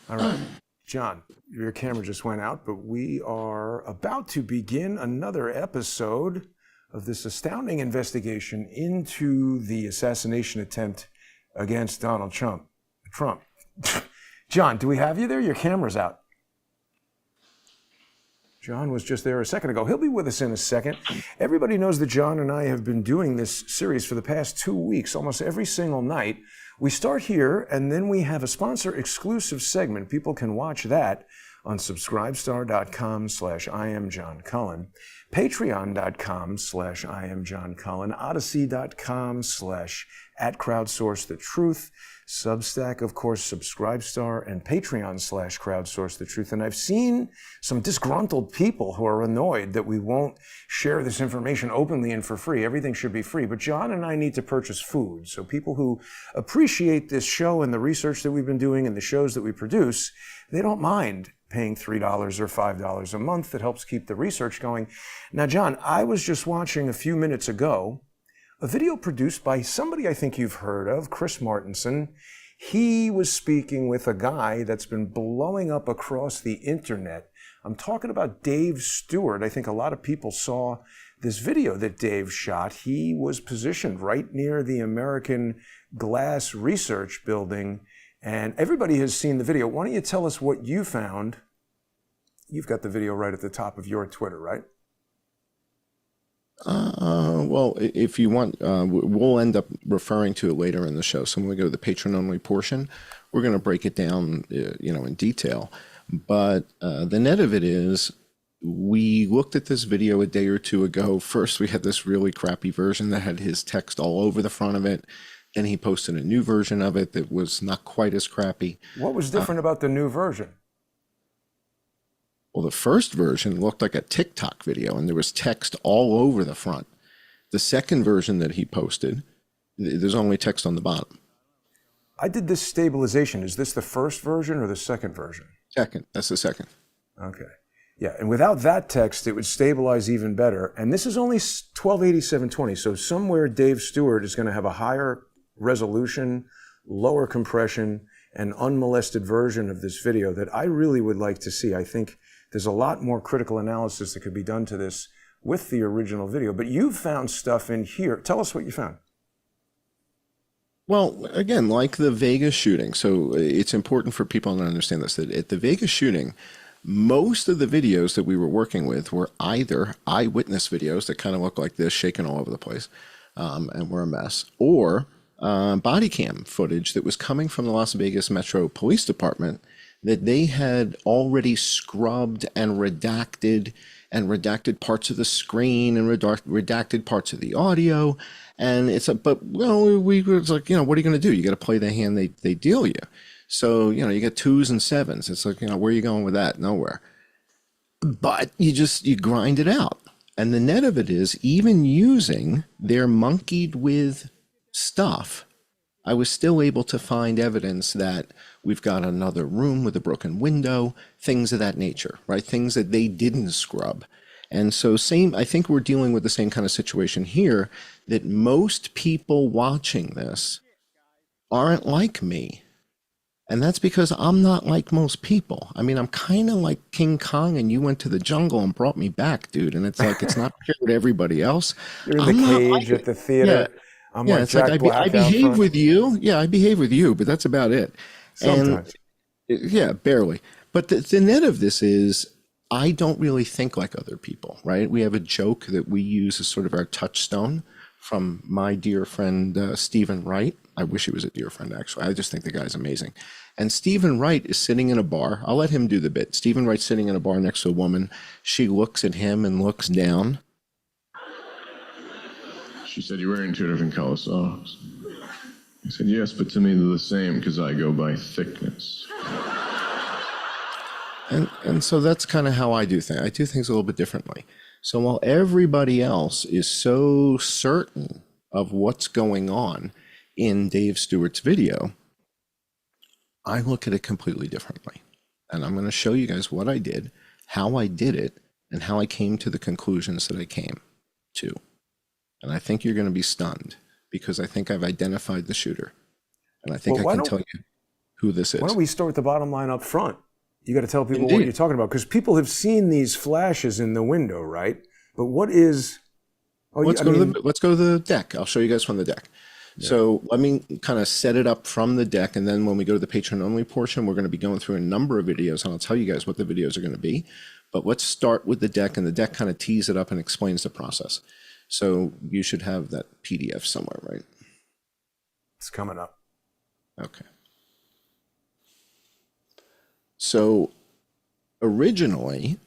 All right. John, your camera just went out, but we are about to begin another episode of this astounding investigation into the assassination attempt against Donald Trump. John, do we have you there? Your camera's out. John was just there a second ago. He'll be with us in a second. Everybody knows that John and I have been doing this series for the past 2 weeks, almost every single night. We start here, and then we have a sponsor-exclusive segment. People can watch that on subscribestar.com/IamJohnCullen, patreon.com/IamJohnCullen, odyssey.com/@CrowdsourceTheTruth, Substack, of course, Subscribestar, and Patreon.com/CrowdsourceTheTruth. And I've seen some disgruntled people who are annoyed that we won't share this information openly and for free. Everything should be free. But John and I need to purchase food. So people who appreciate this show and the research that we've been doing and the shows that we produce, they don't mind paying $3 or $5 a month. It helps keep the research going. Now, John, I was just watching a few minutes ago a video produced by somebody I think you've heard of, Chris Martenson. He was speaking with a guy that's been blowing up across the internet. I'm talking about Dave Stewart. I think a lot of people saw this video that Dave shot. He was positioned right near the American Glass Research Building, and everybody has seen the video. Why don't you tell us what you found? You've got the video right at the top of your Twitter, right? Well, if you want, we'll end up referring to it later in the show. So when we go to the patron-only portion, we're going to break it down, in detail. But the net of it is, we looked at this video a day or two ago. First, we had this really crappy version that had his text all over the front of it. Then he posted a new version of it that was not quite as crappy. What was different about the new version? Well, the first version looked like a TikTok video, and there was text all over the front. The second version that he posted, there's only text on the bottom. I did this stabilization. Is this the first version or the second version? Second. That's the second. Okay. Yeah, and without that text, it would stabilize even better. And this is only 1280-720, so somewhere Dave Stewart is going to have a higher resolution, lower compression, and unmolested version of this video that I really would like to see. I think there's a lot more critical analysis that could be done to this with the original video. But you found stuff in here. Tell us what you found. Well, again, like the Vegas shooting, so it's important for people to understand this, that at the Vegas shooting, most of the videos that we were working with were either eyewitness videos that kind of look like this, shaking all over the place, and were a mess, or body cam footage that was coming from the Las Vegas Metro Police Department that they had already scrubbed and redacted parts of the screen and redacted parts of the audio. And it's we were like, what are you going to do? You got to play the hand they deal you. So, you get 2s and 7s. It's like, where are you going with that? Nowhere. But you grind it out. And the net of it is, even using their monkeyed with stuff, I was still able to find evidence that we've got another room with a broken window, things of that nature, right? Things that they didn't scrub. And so I think we're dealing with the same kind of situation here, that most people watching this aren't like me. And that's because I'm not like most people. I mean, I'm kind of like King Kong, and you went to the jungle and brought me back, dude. And it's like, it's not fair to everybody else. You're in the cage at the theater. Yeah. It's Jack like I behave with you. Yeah, I behave with you, but that's about it. Sometimes. And, barely. But the net of this is, I don't really think like other people, right? We have a joke that we use as sort of our touchstone from my dear friend, Stephen Wright. I wish he was a dear friend, actually. I just think the guy's amazing. And Stephen Wright is sitting in a bar. I'll let him do the bit. Stephen Wright's sitting in a bar next to a woman. She looks at him and looks down. She said, "You're wearing 2 different color socks." I said, "Yes, but to me they're the same because I go by thickness." And so that's kind of how I do things. I do things a little bit differently. So while everybody else is so certain of what's going on in Dave Stewart's video, I look at it completely differently. And I'm going to show you guys what I did, how I did it, and how I came to the conclusions that I came to. And I think you're going to be stunned, because I think I've identified the shooter. And I think I can tell you. who this is. Why don't we start with the bottom line up front? You got to tell people what Indeed. you're talking about, because people have seen these flashes in the window, right? But what is? Oh, let's go to the deck. I'll show you guys from the deck. Yeah. So let me kind of set it up from the deck, and then when we go to the Patreon only portion, we're going to be going through a number of videos, and I'll tell you guys what the videos are going to be. But let's start with the deck, and the deck kind of tees it up and explains the process. So you should have that PDF somewhere, right? It's coming up. Okay. So originally,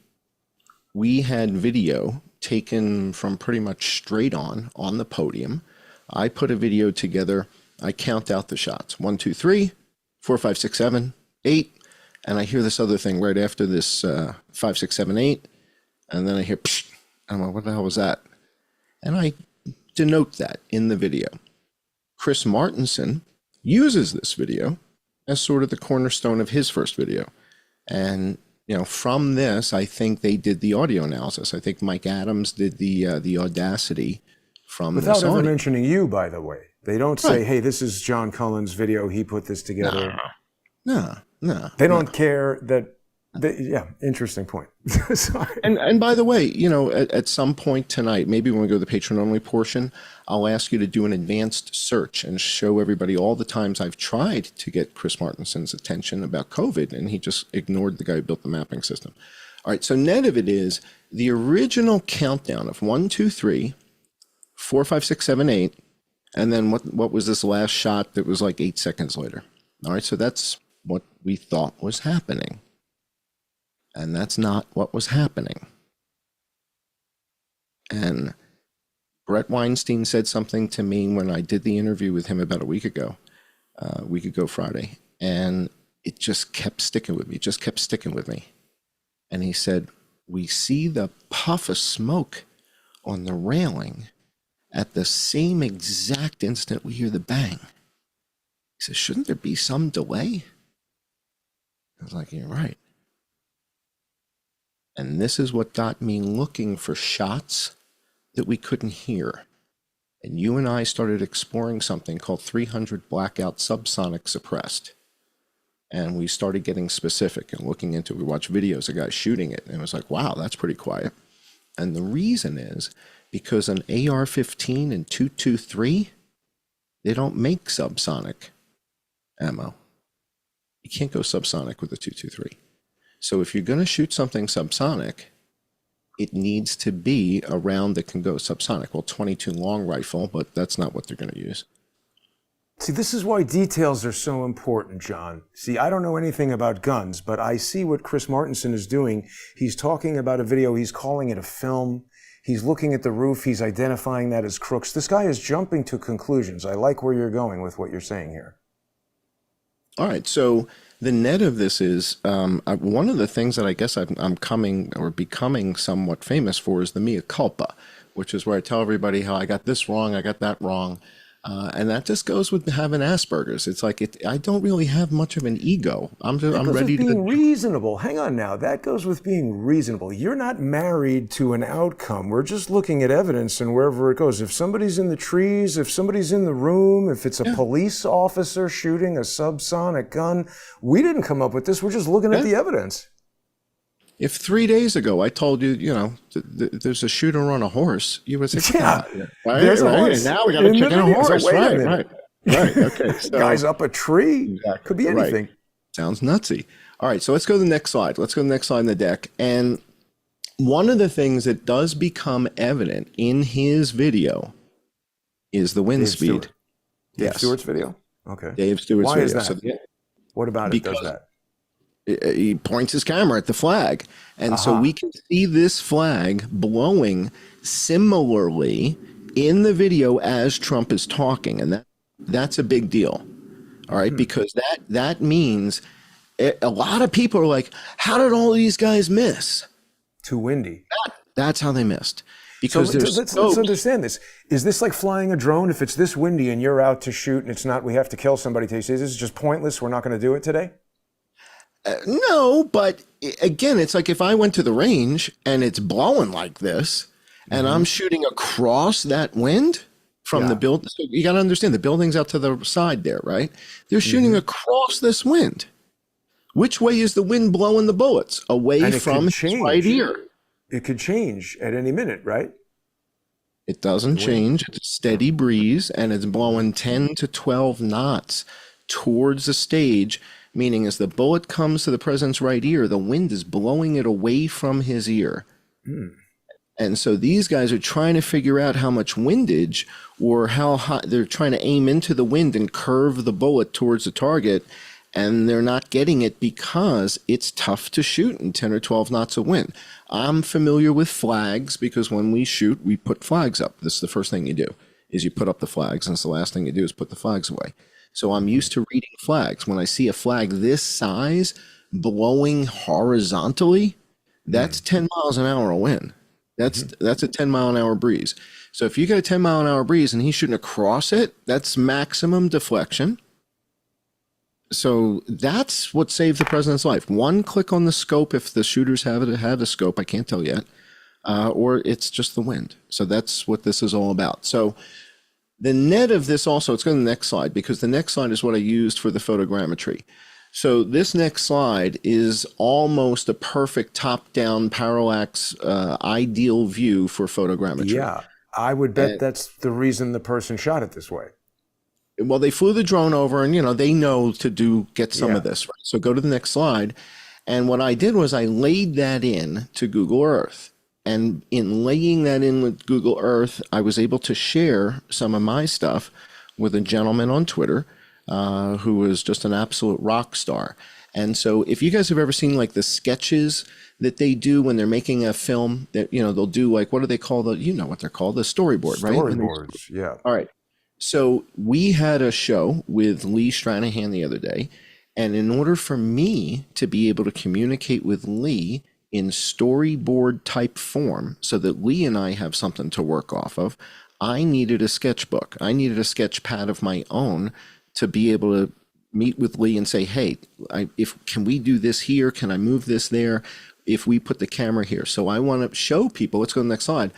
we had video taken from pretty much straight on the podium. I put a video together. I count out the shots. 1, 2, 3, 4, 5, 6, 7, 8. And I hear this other thing right after this 5, 6, 7, 8. And then I hear, psh, I'm like, what the hell was that? And I denote that in the video. Chris Martenson uses this video as sort of the cornerstone of his first video. And, you know, from this, I think they did the audio analysis. I think Mike Adams did the Audacity from this without ever audio. mentioning you, by the way. They don't say, hey, this is John Cullen's video. He put this together. No. They don't care that. Yeah, interesting point. Sorry. And by the way, you know, at some point tonight, maybe when we go to the Patreon only portion, I'll ask you to do an advanced search and show everybody all the times I've tried to get Chris Martenson's attention about COVID, and he just ignored the guy who built the mapping system. All right, so net of it is the original countdown of 1, 2, 3, 4, 5, 6, 7, 8, and then what was this last shot that was like 8 seconds later? All right, so that's what we thought was happening. And that's not what was happening. And Brett Weinstein said something to me when I did the interview with him about a week ago Friday, and it just kept sticking with me, And he said, we see the puff of smoke on the railing at the same exact instant we hear the bang. He says, shouldn't there be some delay? I was like, you're right. And this is what got me looking for shots that we couldn't hear. And you and I started exploring something called 300 blackout subsonic suppressed. And we started getting specific and looking into it. We watched videos of guys shooting it, and it was like, wow, that's pretty quiet. And the reason is because an AR-15 and 223, they don't make subsonic ammo. You can't go subsonic with a 223. So if you're going to shoot something subsonic, it needs to be a round that can go subsonic. Well, 22 long rifle, but that's not what they're going to use. See, this is why details are so important, John. See, I don't know anything about guns, but I see what Chris Martenson is doing. He's talking about a video. He's calling it a film. He's looking at the roof. He's identifying that as crooks. This guy is jumping to conclusions. I like where you're going with what you're saying here. All right, so the net of this is one of the things that I guess I'm coming or becoming somewhat famous for is the mea culpa, which is where I tell everybody how I got this wrong, I got that wrong. And that just goes with having Asperger's. It's like I don't really have much of an ego. I'm ready to being reasonable. Hang on now. That goes with being reasonable. You're not married to an outcome. We're just looking at evidence and wherever it goes. If somebody's in the trees, if somebody's in the room, if it's a police officer shooting a subsonic gun, we didn't come up with this. We're just looking at the evidence. If 3 days ago I told you, you know, there's a shooter on a horse, you would say, yeah, there's a horse. Now we got to check out a horse. Right. Okay. So, guy's up a tree. Exactly. Could be anything. Right. Sounds nutsy. All right, so let's go to the next slide. Let's go to the next slide in the deck. And one of the things that does become evident in his video is the wind speed. Stewart. Dave Stewart's video? Okay. Dave Stewart's Why video. is that? So, what about it does that? He points his camera at the flag. And so we can see this flag blowing similarly in the video as Trump is talking. And that's a big deal. All right, because that means a lot of people are like, how did all these guys miss? Too windy. That's how they missed. Because so let's understand this. Is this like flying a drone? If it's this windy and you're out to shoot and it's not, we have to kill somebody, you say, this is just pointless, we're not going to do it today? No, but again, it's like if I went to the range and it's blowing like this and I'm shooting across that wind from the build. So you got to understand the building's out to the side there, right? They're shooting across this wind. Which way is the wind blowing the bullets? Away from his right ear. It could change at any minute, right? It doesn't change. It's a steady breeze, and it's blowing 10 to 12 knots towards the stage, meaning as the bullet comes to the president's right ear, the wind is blowing it away from his ear. And so these guys are trying to figure out how much windage or how high they're trying to aim into the wind and curve the bullet towards the target. And they're not getting it because it's tough to shoot in 10 or 12 knots of wind. I'm familiar with flags because when we shoot, we put flags up. This is the first thing you do, is you put up the flags, and it's the last thing you do is put the flags away. So I'm used to reading flags. When I see a flag this size blowing horizontally, that's 10 miles an hour of wind. That's a 10 mile an hour breeze. So if you get a 10 mile an hour breeze and he's shooting across it, that's maximum deflection. So that's what saved the president's life. One click on the scope, if the shooters had a scope, I can't tell yet, or it's just the wind. So that's what this is all about. So the net of this also, let's go to the next slide, because the next slide is what I used for the photogrammetry. So this next slide is almost a perfect top-down parallax ideal view for photogrammetry. Yeah, I would bet that's the reason the person shot it this way. Well, they flew the drone over, and they know to get some of this. Right? So go to the next slide. And what I did was I laid that in to Google Earth. And in laying that in with Google Earth, I was able to share some of my stuff with a gentleman on Twitter who was just an absolute rock star. And so if you guys have ever seen like the sketches that they do when they're making a film, that they'll do like, what do they call what they're called? The storyboard, right? Storyboards, yeah. All right. So we had a show with Lee Stranahan the other day, and in order for me to be able to communicate with Lee in storyboard type form so that Lee and I have something to work off of, I needed a sketchbook. I needed a sketch pad of my own to be able to meet with Lee and say, hey, can we do this here? Can I move this there? If we put the camera here. So I want to show people, let's go to the next slide.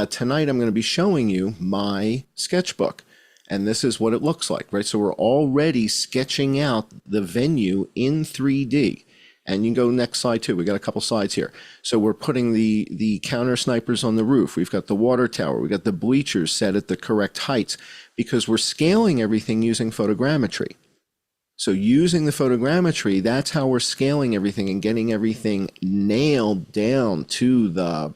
Tonight I'm going to be showing you my sketchbook. And this is what it looks like, right? So we're already sketching out the venue in 3D. And you can go next slide too. We got a couple slides here. So we're putting the counter snipers on the roof. We've got the water tower. We got the bleachers set at the correct heights because we're scaling everything using photogrammetry. So using the photogrammetry, that's how we're scaling everything and getting everything nailed down to the,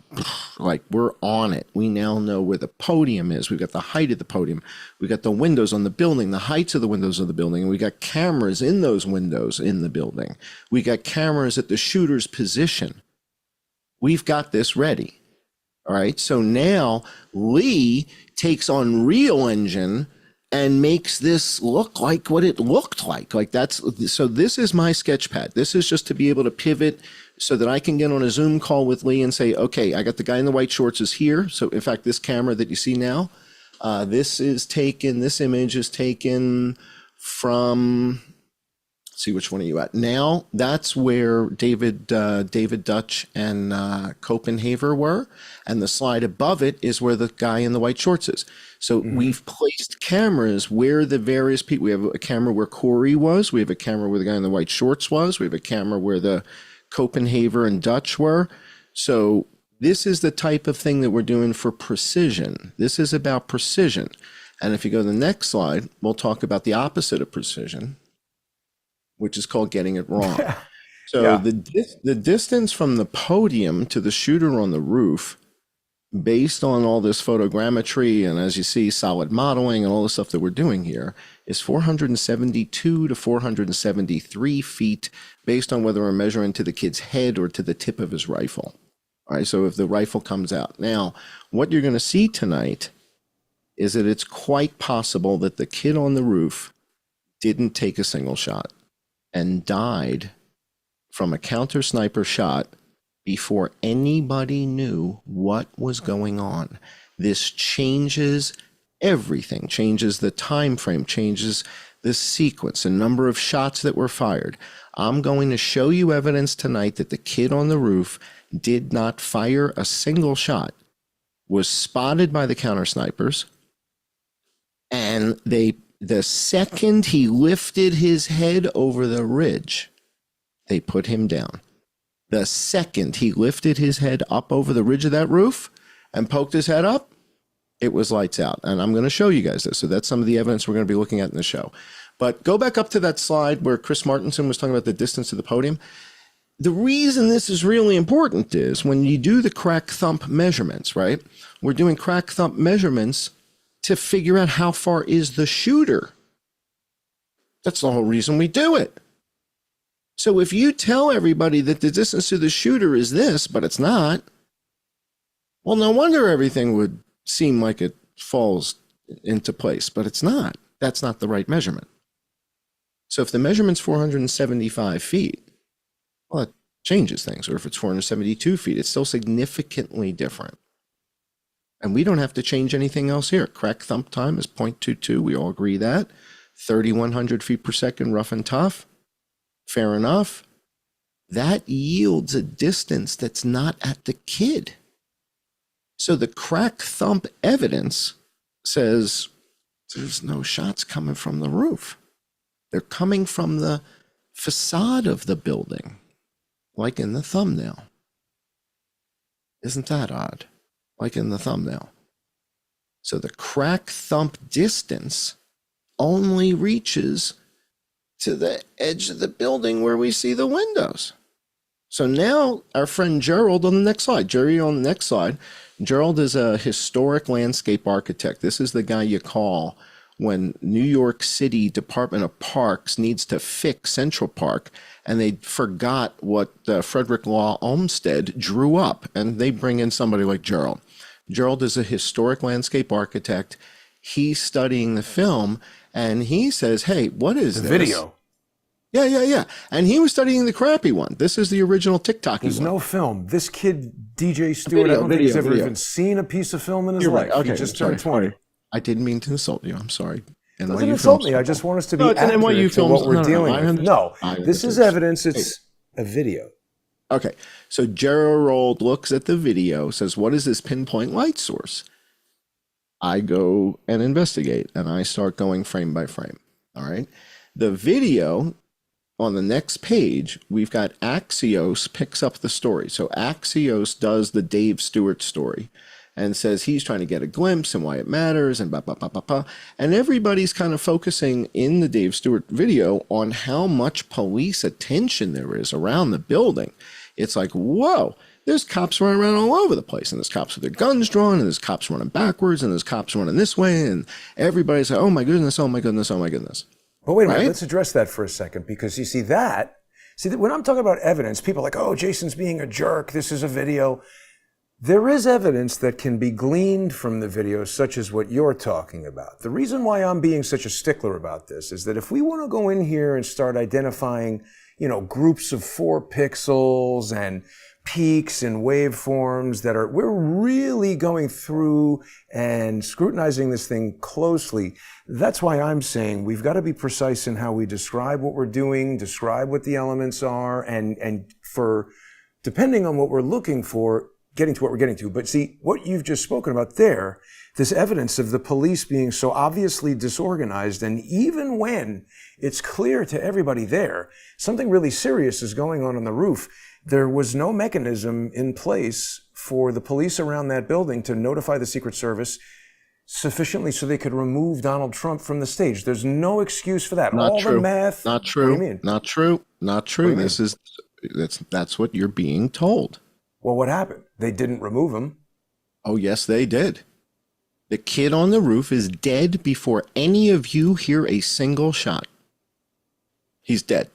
like we're on it. We now know where the podium is. We've got the height of the podium. We got the windows on the building, the heights of the windows of the building. And we got cameras in those windows in the building. We got cameras at the shooter's position. We've got this ready. All right. So now Lee takes Unreal Engine and makes this look like what it looked like. So this is my sketch pad. This is just to be able to pivot so that I can get on a Zoom call with Lee and say, okay, I got the guy in the white shorts is here. So in fact, this camera that you see now, this image is taken from, let's see, which one are you at? Now that's where David Dutch and Copenhaver were. And the slide above it is where the guy in the white shorts is. So we've placed cameras where the various people, we have a camera where Corey was, we have a camera where the guy in the white shorts was, we have a camera where the Copenhaver and Dutch were. So this is the type of thing that we're doing for precision. This is about precision. And if you go to the next slide, we'll talk about the opposite of precision, which is called getting it wrong. So the distance from the podium to the shooter on the roof, based on all this photogrammetry and, as you see, solid modeling and all the stuff that we're doing here, is 472 to 473 feet based on whether we're measuring to the kid's head or to the tip of his rifle. All right, so if the rifle comes out. Now, what you're going to see tonight is that it's quite possible that the kid on the roof didn't take a single shot and died from a counter sniper shot before anybody knew what was going on. This changes everything, changes the time frame, changes the sequence, the number of shots that were fired. I'm going to show you evidence tonight that the kid on the roof did not fire a single shot, was spotted by the counter snipers, And the second he lifted his head over the ridge, they put him down. The second he lifted his head up over the ridge of that roof and poked his head up, it was lights out. And I'm going to show you guys this. So that's some of the evidence we're going to be looking at in the show. But go back up to that slide where Chris Martinson was talking about the distance to the podium. The reason this is really important is when you do the crack thump measurements, right? We're doing crack thump measurements to figure out how far is the shooter. That's the whole reason we do it. So if you tell everybody that the distance to the shooter is this, but it's not, well, no wonder everything would seem like it falls into place, but it's not. That's not the right measurement. So if the measurement's 475 feet, well, it changes things. Or if it's 472 feet, it's still significantly different. And we don't have to change anything else here. Crack thump time is 0.22. We all agree that. 3,100 feet per second, rough and tough. Fair enough. That yields a distance that's not at the kid. So the crack thump evidence says there's no shots coming from the roof. They're coming from the facade of the building, like in the thumbnail. Isn't that odd? Like in the thumbnail. So the crack thump distance only reaches to the edge of the building where we see the windows. So now our friend Gerald on the next slide. Jerry on the next slide. Gerald is a historic landscape architect. This is the guy you call when New York City Department of Parks needs to fix Central Park and they forgot what Frederick Law Olmsted drew up, and they bring in somebody like Gerald. Gerald is a historic landscape architect. He's studying the film and he says, hey, what is this? Video. Yeah. And he was studying the crappy one. This is the original TikTok. There's no film. This kid, DJ Stewart, I don't think he's ever even seen a piece of film in his life. Right. Okay, he just turned 20. I didn't mean to insult you. I'm sorry. Doesn't insult me. I just want us to be accurate to what we're dealing with. No, this is evidence. It's a video. Okay. So Gerald looks at the video, says, what is this pinpoint light source? I go and investigate, and I start going frame by frame. All right. The video on the next page, we've got Axios picks up the story. So Axios does the Dave Stewart story and says he's trying to get a glimpse and why it matters and blah, blah, blah, blah, blah. And everybody's kind of focusing in the Dave Stewart video on how much police attention there is around the building. It's like, whoa, there's cops running around all over the place, and there's cops with their guns drawn, and there's cops running backwards, and there's cops running this way, and everybody's like, oh my goodness, oh my goodness, oh my goodness. But wait a minute, let's address that for a second, because you see when I'm talking about evidence, people are like, oh, Jason's being a jerk, this is a video. There is evidence that can be gleaned from the video, such as what you're talking about. The reason why I'm being such a stickler about this is that if we want to go in here and start identifying, groups of 4 pixels and peaks and waveforms we're really going through and scrutinizing this thing closely. That's why I'm saying we've got to be precise in how we describe what we're doing, describe what the elements are, and for, depending on what we're looking for, getting to what we're getting to. But see, what you've just spoken about there, this evidence of the police being so obviously disorganized, and even when it's clear to everybody there, something really serious is going on the roof, there was no mechanism in place for the police around that building to notify the Secret Service sufficiently so they could remove Donald Trump from the stage. There's no excuse for that. Not All true. the math. Not true. What do you mean? Not true. Not true. That's what you're being told. Well, what happened? They didn't remove him. Oh, yes, they did. The kid on the roof is dead before any of you hear a single shot. He's dead.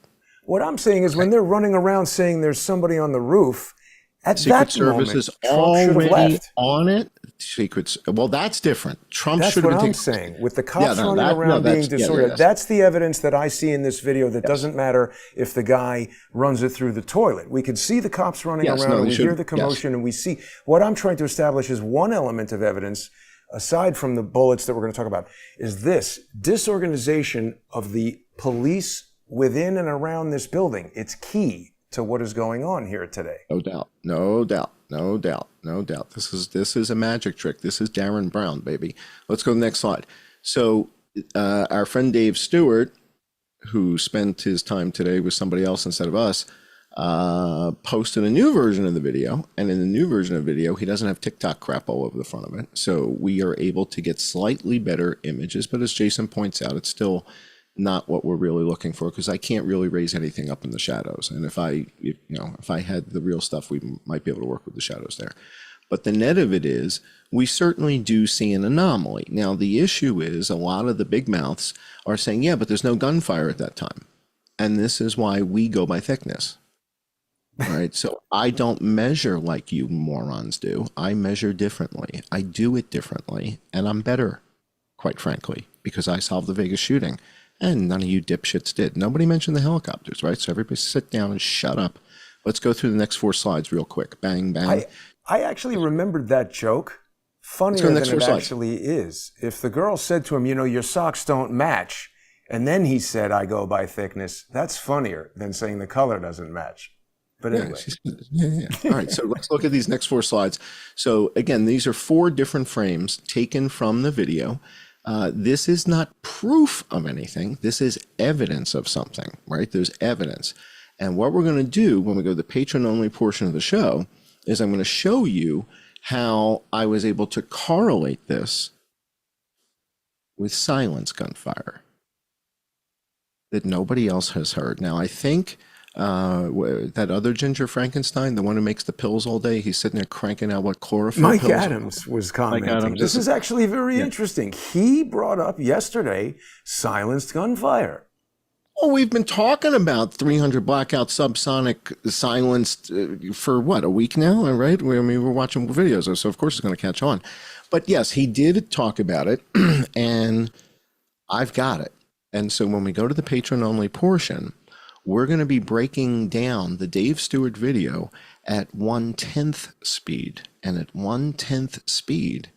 What I'm saying is when they're running around saying there's somebody on the roof, at Secret that Service moment, is Trump should have already left. on it. Well, that's different. Trump That's should have what been I'm taken. saying. With the cops running around being disorganized, that's the evidence that I see in this video that doesn't matter if the guy runs it through the toilet. We can see the cops running around and we hear the commotion and we see. What I'm trying to establish is one element of evidence, aside from the bullets that we're going to talk about, is this disorganization of the police within and around this building. It's key to what is going on here today. No doubt. No doubt. No doubt. No doubt. This is a magic trick. This is Darren Brown, baby. Let's go to the next slide. So our friend Dave Stewart, who spent his time today with somebody else instead of us, posted a new version of the video. And in the new version of the video, he doesn't have TikTok crap all over the front of it. So we are able to get slightly better images. But as Jason points out, it's still not what we're really looking for, because I can't really raise anything up in the shadows. And if I had the real stuff, we might be able to work with the shadows there. But the net of it is, we certainly do see an anomaly. Now, the issue is a lot of the big mouths are saying, yeah, but there's no gunfire at that time. And this is why we go by thickness. All right. So I don't measure like you morons do. I measure differently. I do it differently. And I'm better, quite frankly, because I solved the Vegas shooting. And none of you dipshits did. Nobody mentioned the helicopters, right? So everybody sit down and shut up. Let's go through the next 4 slides real quick. Bang, bang. I actually remembered that joke. Funnier than it actually is. If the girl said to him, you know, your socks don't match, and then he said, I go by thickness, that's funnier than saying the color doesn't match. But anyway. Yeah. All right, so let's look at these next 4 slides. So again, these are 4 different frames taken from the video. This is not proof of anything. This is evidence of something, right? There's evidence. And what we're going to do when we go to the patron-only portion of the show is I'm going to show you how I was able to correlate this with silence gunfire that nobody else has heard. Now, I think that other Ginger Frankenstein, the one who makes the pills all day, he's sitting there cranking out what chlorophyll Mike pills. Adams was commenting. Adams. This is actually very interesting. He brought up yesterday silenced gunfire. Well, we've been talking about 300 blackout subsonic silenced for what, a week now, right? We're watching videos, so of course it's going to catch on. But yes, he did talk about it, and I've got it. And so when we go to the patron-only portion, we're going to be breaking down the Dave Stewart video at 1/10 speed. And at 1/10 speed,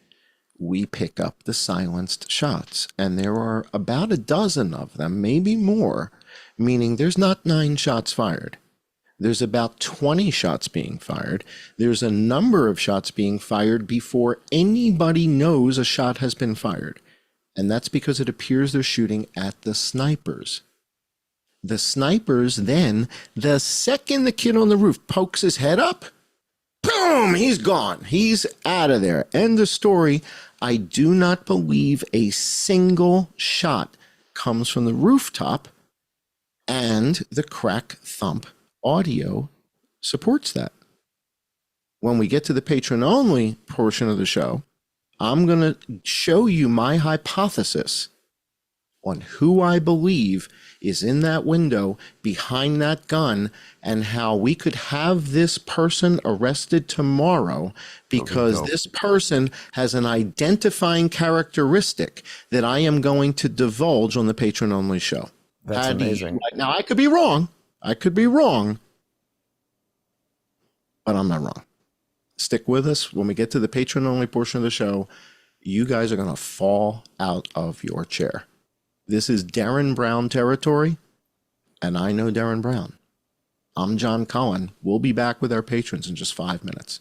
we pick up the silenced shots. And there are about a dozen of them, maybe more, meaning there's not 9 shots fired. There's about 20 shots being fired. There's a number of shots being fired before anybody knows a shot has been fired. And that's because it appears they're shooting at the snipers. The snipers then, the second the kid on the roof pokes his head up, boom, he's gone. He's out of there. End of story. I do not believe a single shot comes from the rooftop, and the crack thump audio supports that. When we get to the patron-only portion of the show, I'm going to show you my hypothesis on who I believe is in that window behind that gun, and how we could have this person arrested tomorrow because this person has an identifying characteristic that I am going to divulge on the patron-only show. That's amazing. Now, I could be wrong. But I'm not wrong. Stick with us. When we get to the patron-only portion of the show, you guys are going to fall out of your chair. This is Darren Brown territory, and I know Darren Brown. I'm John Cullen. We'll be back with our patrons in just 5 minutes.